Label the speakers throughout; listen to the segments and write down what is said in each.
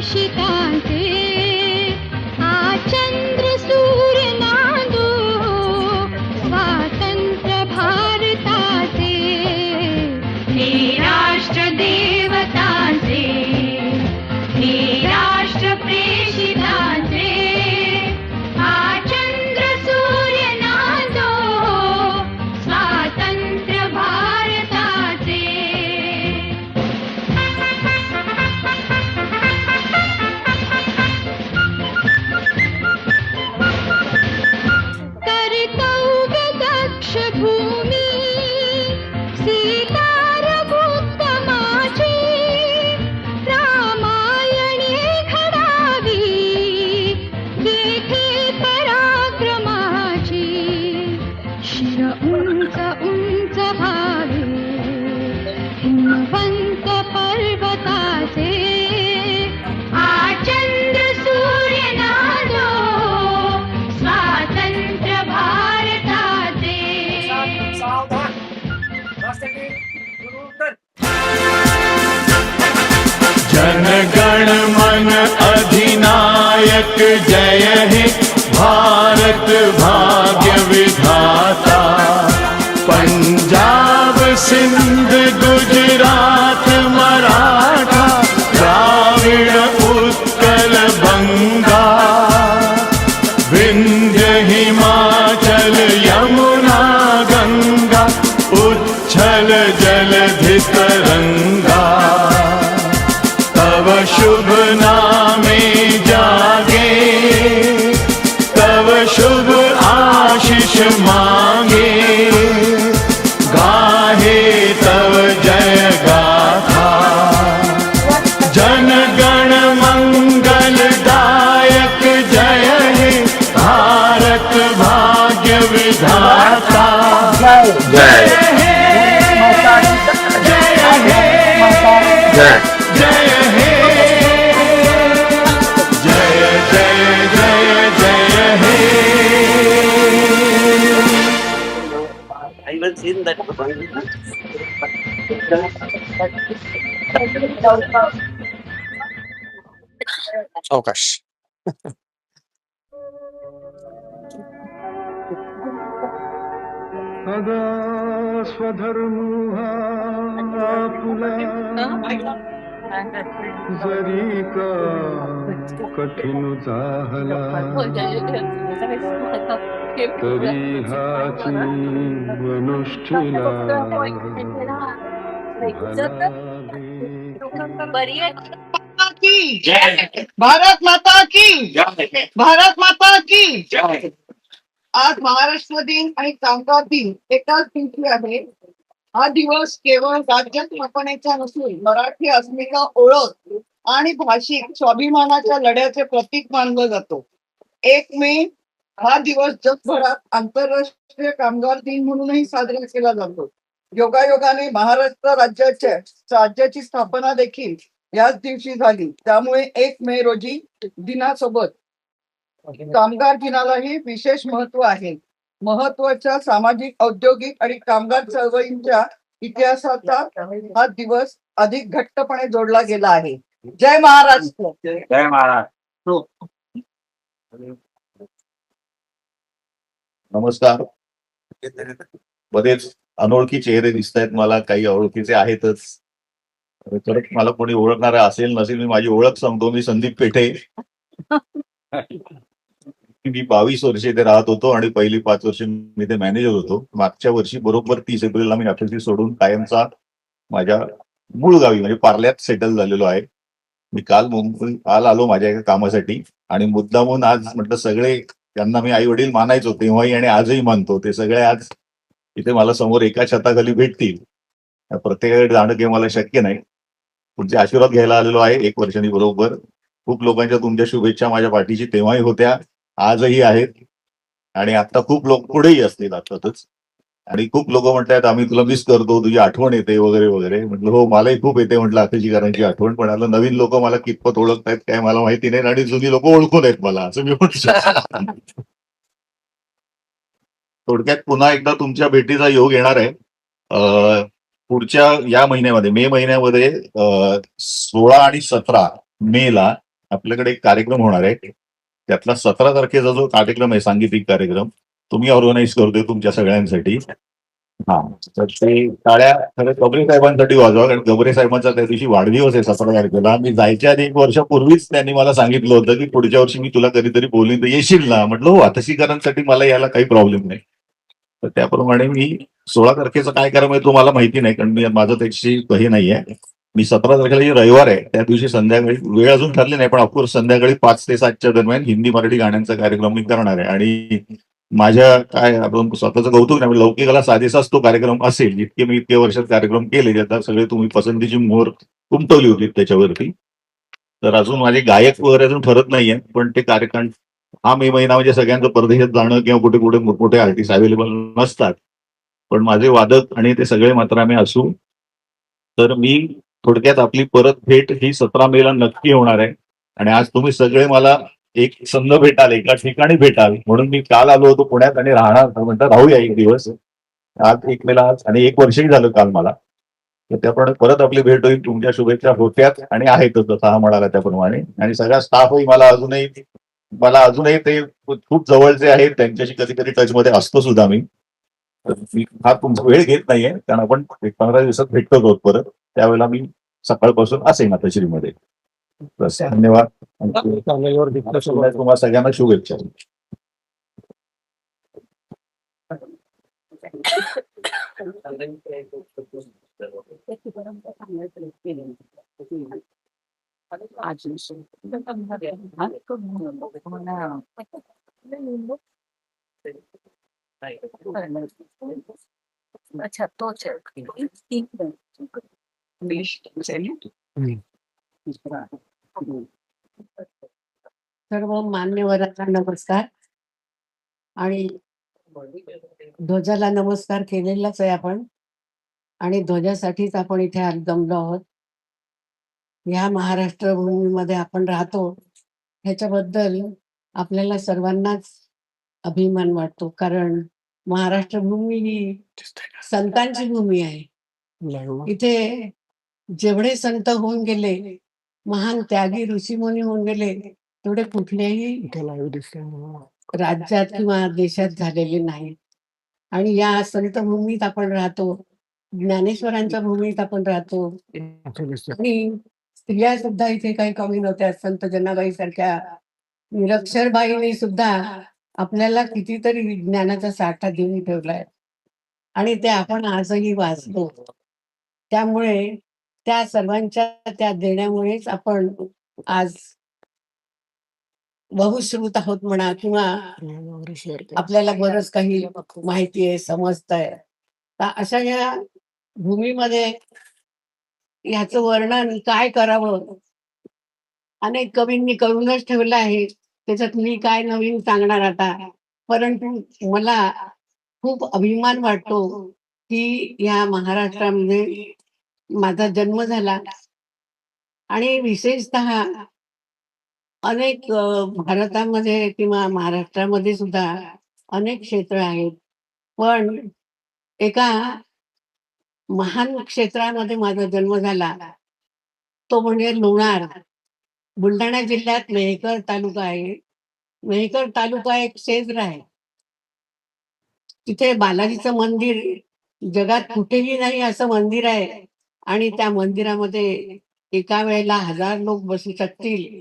Speaker 1: प्रेषितांचे आचंद्र सूर्य नांदो स्वातंत्र्य भारताचे हे राष्ट्र देवतांचे हे राष्ट्र प्रेषितांचे आचंद्र सूर्य नांदो स्वातंत्र्य भारताचे कर्तव्य दक्ष भूमी सीता रघुत्तमाची रामायणे घडावी येथे पराक्रमाची शिर उंच उंच व्हावे हिमवंत पर्वताचे आचंद्र सूर्य नांदो स्वातंत्र्य भारताचे
Speaker 2: जनगण मन अधिनायक जय हे भारत भाग्य विधाता पंजाब सिंध गुजरात मराठा द्राविड उत्कल बंगा विंध्य हिमाचल यमुना गंगा उच्छल जलधि तरंगा तव शुभ नामे जागे तव शुभ आशीष मांगे गाहे तव जय गाथा जन गण मंगल दायक जय हे भारत भाग्य विधाता जय हे जय हे जय जय हे जय जय जय जय हे
Speaker 3: I will see that
Speaker 4: अवकाश
Speaker 5: अगा स्वधर्म हा आपला जरी का कठीण झाला तरी हाची अनुष्ठिला
Speaker 6: की भारत माता की भारत माता की आज महाराष्ट्र दिन आणि कामगार दिन एकाच दिवशी आहे. हा दिवस केवळ राज्य स्थापनेचा नसून मराठी अस्मिता ओळख आणि भाषिक स्वाभिमानाच्या लढ्याचे प्रतीक मानला जातो. 1 मे हा दिवस जगभरात आंतरराष्ट्रीय कामगार दिन म्हणूनही साजरा केला जातो. योगायोगाने महाराष्ट्र राज्याची स्थापना देखील याच दिवशी झाली. त्यामुळे 1 मे रोजी दिनासोबत कामगार दिनालाही विशेष महत्व आहे. महत्वाच्या सामाजिक औद्योगिक आणि कामगार चळवळींच्या इतिहासाचा हा दिवस अधिक घट्टपणे जोडला गेला आहे. जय महाराष्ट्र.
Speaker 3: जय महाराष्ट्र.
Speaker 7: नमस्कार. बरेच अनोळखी चेहरे दिसत आहेत मला, काही ओळखीचे आहेतच. तर मला कोणी ओळखणार असेल नसेल मी माझी ओळख सांगतो. मी संदीप पेठे. मी 22 वर्ष इथे राहत होतो आणि पहिली 5 वर्ष मी इथे मॅनेजर होतो. मागच्या वर्षी बरोबर 30 एप्रिलला मी ऑफिस सोडून कायमचा माझ्या मूळ गावी म्हणजे पार्ल्यात सेटल झालेलो आहे. मी काल आलो माझ्या एका कामासाठी आणि मुद्दामून आज म्हटलं सगळे त्यांना मी आई वडील मानायचो तेव्हाही आणि आजही मानतो ते सगळे आज इथे मला समोर एका छताखाली भेटतील. प्रत्येकाकडे जाणं काही मला शक्य नाही. तुमचे आशीर्वाद घ्यायला आलेलो आहे 1 वर्षांनी बरोबर. खूप लोकांच्या तुमच्या शुभेच्छा माझ्या पाठीशी तेव्हाही होत्या, आजही आहेत आणि आता खूप लोक पुढेही असतील अर्थातच. आणि खूप लोक म्हणतात आम्ही तुला मिस करतो, तुझी आठवण येते वगैरे वगैरे. म्हटलं हो मलाही खूप येते म्हटलं अतिथीकरांची आठवण. पण आता नवीन लोक मला कितपत ओळखतायत काय मला माहिती नाही आणि जुनी लोक ओळखून आहेत मला असं मी म्हणतो. थोडक्यात पुन्हा एकदा तुमच्या भेटीचा योग येणार आहे. पुढच्या या महिन्यामध्ये मे महिन्यामध्ये 16 आणि 17 मेला आपल्याकडे एक कार्यक्रम होणार आहे. त्यातला 17 तारखेचा जो कार्यक्रम आहे, सांगीतिक कार्यक्रम, तो मी ऑर्गनाईज करतोय तुमच्या सगळ्यांसाठी. हां. तर ते टाळ्या खरं गबरे साहेबांसाठी वाजवा, कारण गबरे साहेबांचा त्या दिवशी वाढदिवस आहे 17 तारखेला. मी जायच्या आधी 1 वर्षापूर्वीच त्यांनी मला सांगितलं होतं, की पुढच्या वर्षी मी तुला कधीतरी बोलवीन, तर येशील ना? म्हटलं हो, अतिथीकरांसाठी मला यायला काही प्रॉब्लेम नाही. तर त्याप्रमाणे मी 16 तारखेचा काय कार्यक्रम आहे तो मला माहिती नाही, कारण माझं त्याची हे नाहीये. मी 17 तारखेला जे रविवार आहे, त्या दिवशी संध्याकाळी वेळ अजून ठरली नाही, पण ऑफकोर्स संध्याकाळी 5 ते 7च्या दरम्यान हिंदी मराठी गाण्यांचा कार्यक्रम मी करणार आहे. आणि माझ्या काय आपण स्वतःचं कौतुक नाही, लौकिकाला साजेसाच तो कार्यक्रम असेल. जितके मी इतके वर्षात कार्यक्रम केले, ज्यात सगळे तुम्ही पसंतीची मोहर उमटवली होती त्याच्यावरती. तर अजून माझे गायक वगैरे अजून ठरत नाहीये, पण ते कार्यक्रम हा मे महिना म्हणजे सगळ्यांचं परदेशात जाणं किंवा कुठे कुठे मोठमोठे आर्टिस्ट अवेलेबल नसतात. पण माझे वादक आणि ते सगळे मात्र आम्ही असू. तर मी थोडक्यात आपली परत भेट ही 17 मेला नक्की होणार आहे. आणि आज तुम्ही सगळे मला एक संघ भेटाल, एका ठिकाणी भेटाल, म्हणून मी काल आलो होतो पुण्यात आणि राहणार म्हणतात राहूया एक दिवस. आज 1 मेला आज आणि 1 वर्षही झालं काल मला. तर त्याप्रमाणे परत आपली भेट होईल. तुमच्या शुभेच्छा होत्याच आणि आहेतच, जसा हा म्हणाला त्याप्रमाणे. आणि सगळा स्टाफही मला अजूनही ते खूप जवळचे आहेत, त्यांच्याशी कधी कधी टचमध्ये असतो सुद्धा मी. तर मी हा तुमचा वेळ घेत नाहीये, कारण आपण 15 दिवसात भेटतोच आहोत परत. त्यावेळेला मी सकाळपासून असेन आता श्रीमध्ये. बस, धन्यवाद. तुम्हाला सगळ्यांना शुभेच्छा.
Speaker 8: अच्छा तोच आहे. ठीक आहे. सर्व मान्यवरांना नमस्कार. आणि ध्वजाला नमस्कार केलेलाच आहे आपण, आणि ध्वजासाठीच आपण इथे आज जमलो आहोत. या महाराष्ट्र भूमीमध्ये आपण राहतो ह्याच्याबद्दल आपल्याला सर्वांनाच अभिमान वाटतो, कारण महाराष्ट्र भूमी ही संतांची भूमी आहे. इथे जेवढे संत होऊन गेले, महान त्यागी ऋषीमुनी होऊन गेले, तेवढे कुठल्याही राज्यात किंवा देशात झालेले नाही. आणि या संत भूमीत आपण राहतो, ज्ञानेश्वरांच्या भूमीत आपण राहतो. आणि स्त्रिया सुद्धा इथे काही कमी नव्हत्या. संत जनाबाई सारख्या निरक्षरबाईंनी सुद्धा आपल्याला कितीतरी ज्ञानाचा साठा देऊन ठेवलाय, आणि ते आपण आजही वाचतो. त्यामुळे त्या सर्वांच्या त्या देण्यामुळेच आपण आज बहुश्रुत आहोत म्हणा, किंवा आपल्याला बरंच काही माहिती आहे, समजतंय. तर अशा या भूमीमध्ये ह्याचं वर्णन काय करावं, अनेक कवींनी करूनच ठेवलं आहे. त्याच्यात मी काय नवीन सांगणार आता. परंतु मला खूप अभिमान वाटतो की या महाराष्ट्रामध्ये माझा जन्म झाला. आणि विशेषतः अनेक भारतामध्ये किंवा महाराष्ट्रामध्ये सुद्धा अनेक क्षेत्र आहेत, पण एका महान क्षेत्रामध्ये माझा जन्म झाला, तो म्हणजे लोणार. बुलढाणा जिल्ह्यात मेहकर तालुका आहे. मेहकर तालुका एक क्षेत्र आहे. तिथे बालाजीचं मंदिर जगात कुठेही नाही असं मंदिर आहे, आणि त्या मंदिरामध्ये एका वेळेला 1000 लोक बसू शकतील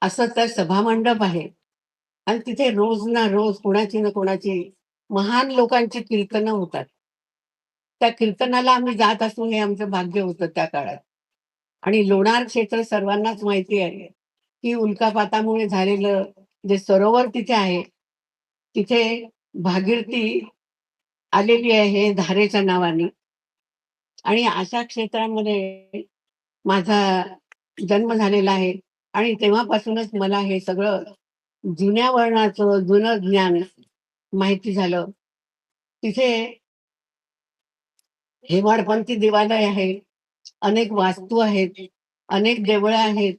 Speaker 8: असं तर सभामंडप आहे. आणि तिथे रोज ना रोज कोणाची ना कोणाची महान लोकांची कीर्तनं होतात. त्या कीर्तनाला आम्ही जात असू, हे आमचं भाग्य होतं त्या काळात. आणि लोणार क्षेत्र सर्वांनाच माहिती आहे की उल्कापातामुळे झालेलं जे सरोवर तिथे आहे, तिथे भागीरथी आलेली आहे धारेच्या नावाने. आणि अशा क्षेत्रामध्ये माझा जन्म झालेला आहे. आणि तेव्हापासूनच मला हे सगळं जुन्या वर्णाचं जुनं ज्ञान माहिती झालं. तिथे हेमाडपंथी देवालय आहे, अनेक वास्तू आहेत, अनेक देवळं आहेत,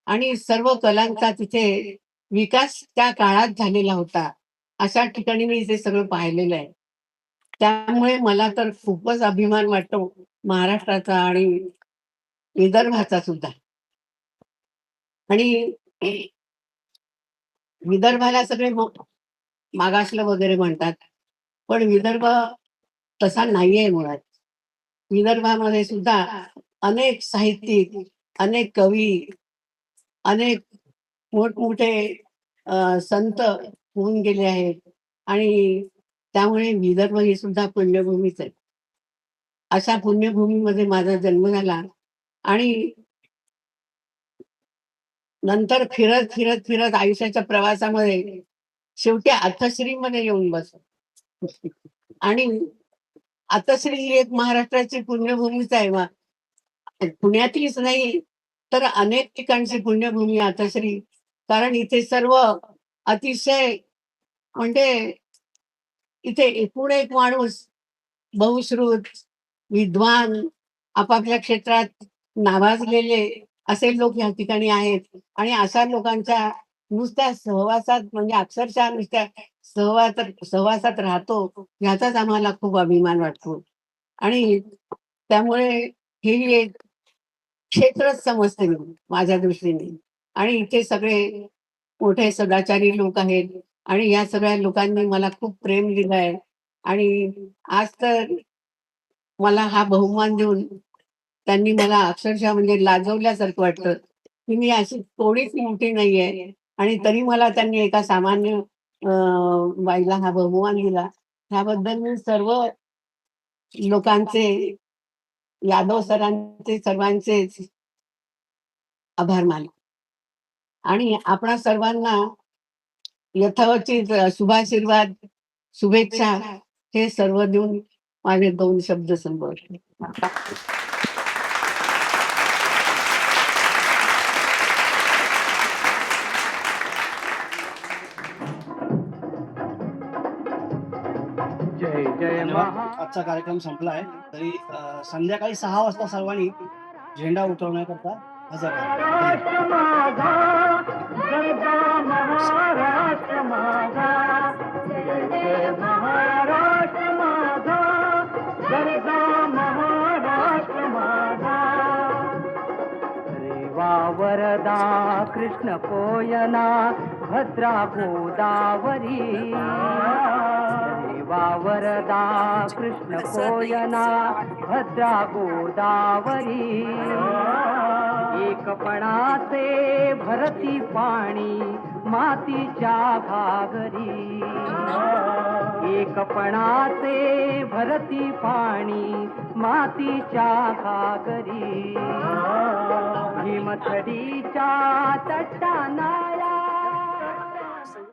Speaker 8: आणि सर्व कलांचा तिथे विकास त्या काळात झालेला होता. अशा ठिकाणी मी इथे सगळं पाहिलेलं आहे. त्यामुळे मला तर खूपच अभिमान वाटतो महाराष्ट्राचा आणि विदर्भाचा सुद्धा. आणि विदर्भाला सगळे मागासलं वगैरे म्हणतात, पण विदर्भ तसा नाहीये मुळात. विदर्भामध्ये सुद्धा अनेक साहित्यिक, अनेक कवी, अनेक मोठमोठे संत होऊन गेले आहेत आणि त्यामुळे विदर्भ ही सुद्धा पुण्यभूमीच आहे. अशा पुण्यभूमीमध्ये माझा जन्म झाला आणि नंतर फिरत फिरत फिरत आयुष्याच्या प्रवासामध्ये शेवटी अथश्रीमध्ये येऊन बसलो. आणि अथश्री ही एक महाराष्ट्राची पुण्यभूमीच आहे. पुण्यातलीच नाही तर अनेक ठिकाणची पुण्यभूमी अथश्री. कारण इथे सर्व अतिशय म्हणजे इथे एकूण एक माणूस बहुश्रुत, विद्वान, आपापल्या क्षेत्रात नावाजलेले असे लोक या ठिकाणी आहेत आणि अशा लोकांच्या नुसत्या सहवासात म्हणजे अक्षरशः नुसत्या सहवासात राहतो याचाच आम्हाला खूप अभिमान वाटतो. आणि त्यामुळे हे एक क्षेत्रच समजते मी माझ्या दृष्टीने. आणि इथे सगळे मोठे सदाचारी लोक आहेत आणि या सगळ्या लोकांनी मला खूप प्रेम दिलं आहे. आणि आज तर मला हा बहुमान देऊन त्यांनी मला अक्षरशः म्हणजे लाजवल्यासारखं वाटतं की मी अशी थोडीच मोठी नाहीये आणि तरी मला त्यांनी एका सामान्य बाईला हा बहुमान दिला. ह्याबद्दल मी सर्व लोकांचे, यादव सरांचे सर्वांचे आभार मानतो. आणि आपणा सर्वांना यथावचित शुभाशीर्वाद, शुभेच्छा हे सर्व देऊन माझे 2 शब्द संपवले.
Speaker 5: जय जय
Speaker 9: धन्यवाद. आजचा कार्यक्रम संपला आहे. तरी संध्याकाळी 6 वाजता सर्वांनी झेंडा उतरवण्याकरता हजर राहा. धन्यवाद.
Speaker 10: वरदा कृष्ण कोयना भद्रा गोदावरी. वरदा कृष्ण कोयना भद्रा गोदावरी. एकपणाचे भरती पाणी मातीच्या घागरी. एकपणाचे भरती पाणी मातीच्या घागरी. हिमथडीच्या तटाना